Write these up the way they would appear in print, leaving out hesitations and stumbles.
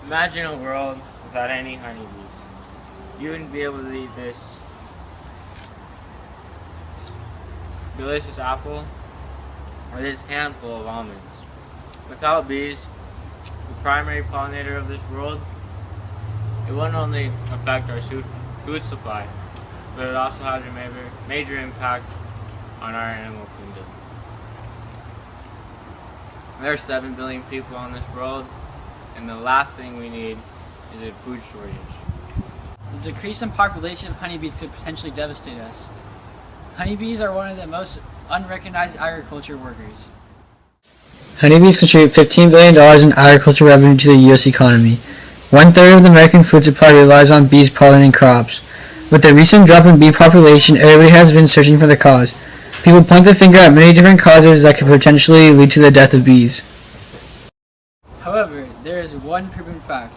Imagine a world without any honeybees. You wouldn't be able to eat this delicious apple or this handful of almonds. Without bees, the primary pollinator of this world, it wouldn't only affect our food supply, but it also has a major impact on our animal kingdom. There are 7 billion people on this world, and the last thing we need is a food shortage. The decrease in population of honeybees could potentially devastate us. Honeybees are one of the most unrecognized agriculture workers. Honeybees contribute $15 billion in agricultural revenue to the U.S. economy. One-third of the American food supply relies on bees pollinating crops. With the recent drop in bee population, everybody has been searching for the cause. People point the finger at many different causes that could potentially lead to the death of bees. However, there is one proven fact.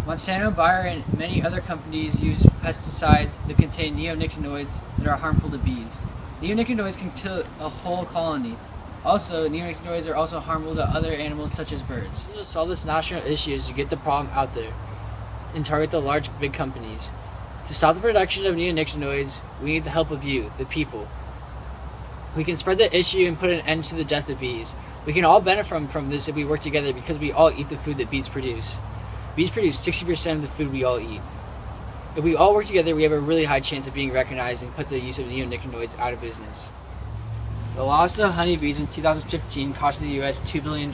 Monsanto, Bayer, and many other companies use pesticides that contain neonicotinoids that are harmful to bees. Neonicotinoids can kill a whole colony. Also, neonicotinoids are also harmful to other animals such as birds. To solve this national issue is to get the problem out there and target the large big companies. To stop the production of neonicotinoids, we need the help of you, the people. We can spread the issue and put an end to the death of bees. We can all benefit from this if we work together because we all eat the food that bees produce. Bees produce 60% of the food we all eat. If we all work together, we have a really high chance of being recognized and put the use of neonicotinoids out of business. The loss of honeybees in 2015 cost the U.S. $2 billion.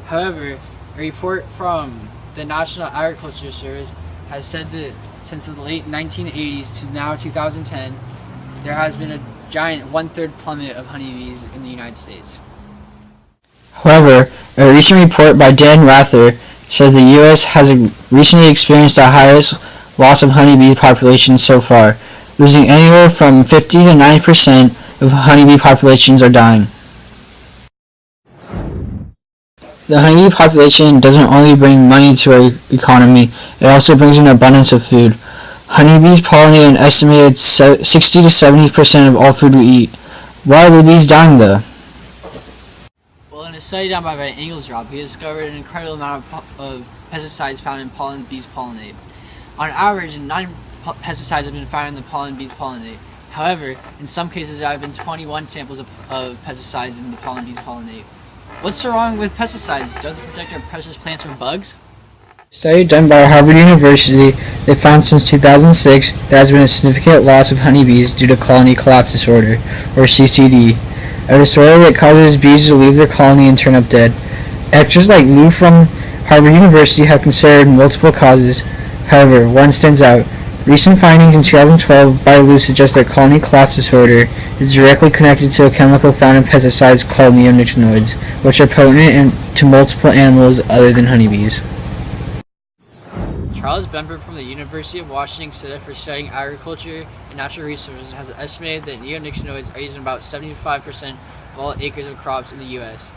However, a report from the National Agriculture Service has said that since the late 1980s to now 2010, there has been a giant one-third plummet of honeybees in the United States. However, a recent report by Dan Rather says the U.S. has recently experienced the highest loss of honeybee population so far, losing anywhere from 50 to 90% of honeybee populations are dying. The honeybee population doesn't only bring money to our economy, it also brings an abundance of food. Honeybees pollinate an estimated 60 to 70% of all food we eat. Why are the bees dying though? Well, in a study done by Inglesdrop, he discovered an incredible amount of pesticides found in pollen bees pollinate. On average, 9 pesticides have been found in the pollen bees pollinate. However, in some cases there have been 21 samples of pesticides in the pollen bees pollinate. What's so wrong with pesticides? Don't they protect our precious plants from bugs? A study done by Harvard University, they found since 2006 there has been a significant loss of honeybees due to colony collapse disorder, or CCD, a disorder that causes bees to leave their colony and turn up dead. Experts like Lou from Harvard University have considered multiple causes. However, one stands out. Recent findings in 2012 by Lou suggest that colony collapse disorder is directly connected to a chemical found in pesticides called neonicotinoids, which are potent to multiple animals other than honeybees. Charles Bember from the University of Washington Center for Studying Agriculture and Natural Resources has estimated that neonicotinoids are used in about 75% of all acres of crops in the U.S.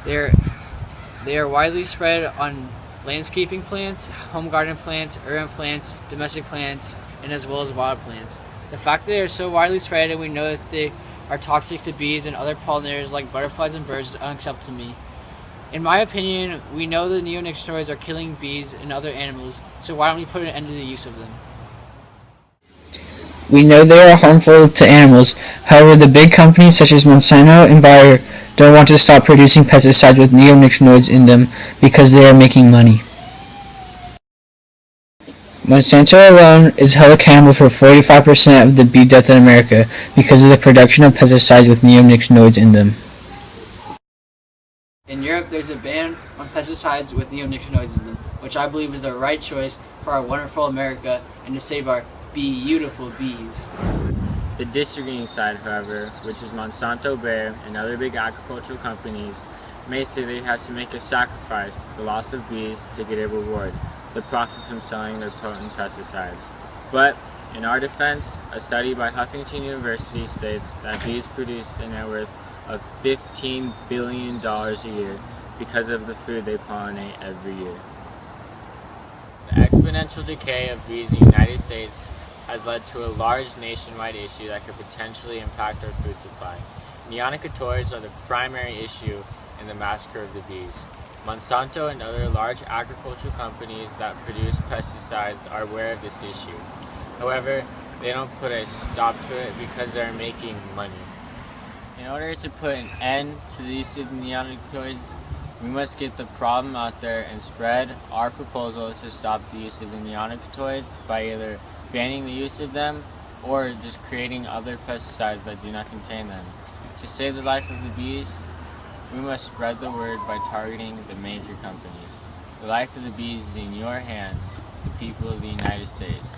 They are widely spread on landscaping plants, home garden plants, urban plants, domestic plants, and as well as wild plants. The fact that they are so widely spread and we know that they are toxic to bees and other pollinators like butterflies and birds is unacceptable to me. In my opinion, we know that neonicotinoids are killing bees and other animals, so why don't we put an end to the use of them? We know they are harmful to animals. However, the big companies such as Monsanto and Bayer don't want to stop producing pesticides with neonicotinoids in them because they are making money. Monsanto alone is held accountable for 45% of the bee death in America because of the production of pesticides with neonicotinoids in them. In Europe, there's a ban on pesticides with neonicotinoids in them, which I believe is the right choice for our wonderful America and to save our beautiful bees. The disagreeing side, however, which is Monsanto, Bayer, and other big agricultural companies, may say they have to make a sacrifice, the loss of bees, to get a reward, the profit from selling their potent pesticides. But, in our defense, a study by Huffington University states that bees produce a net worth of $15 billion a year because of the food they pollinate every year. The exponential decay of bees in the United States has led to a large nationwide issue that could potentially impact our food supply. Neonicotinoids are the primary issue in the massacre of the bees. Monsanto and other large agricultural companies that produce pesticides are aware of this issue. However, they don't put a stop to it because they're making money. In order to put an end to the use of neonicotinoids, we must get the problem out there and spread our proposal to stop the use of the neonicotinoids by either banning the use of them or just creating other pesticides that do not contain them. To save the life of the bees, we must spread the word by targeting the major companies. The life of the bees is in your hands, the people of the United States.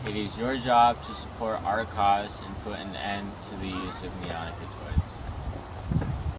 It is your job to support our cause and put an end to the use of neonicotinoids.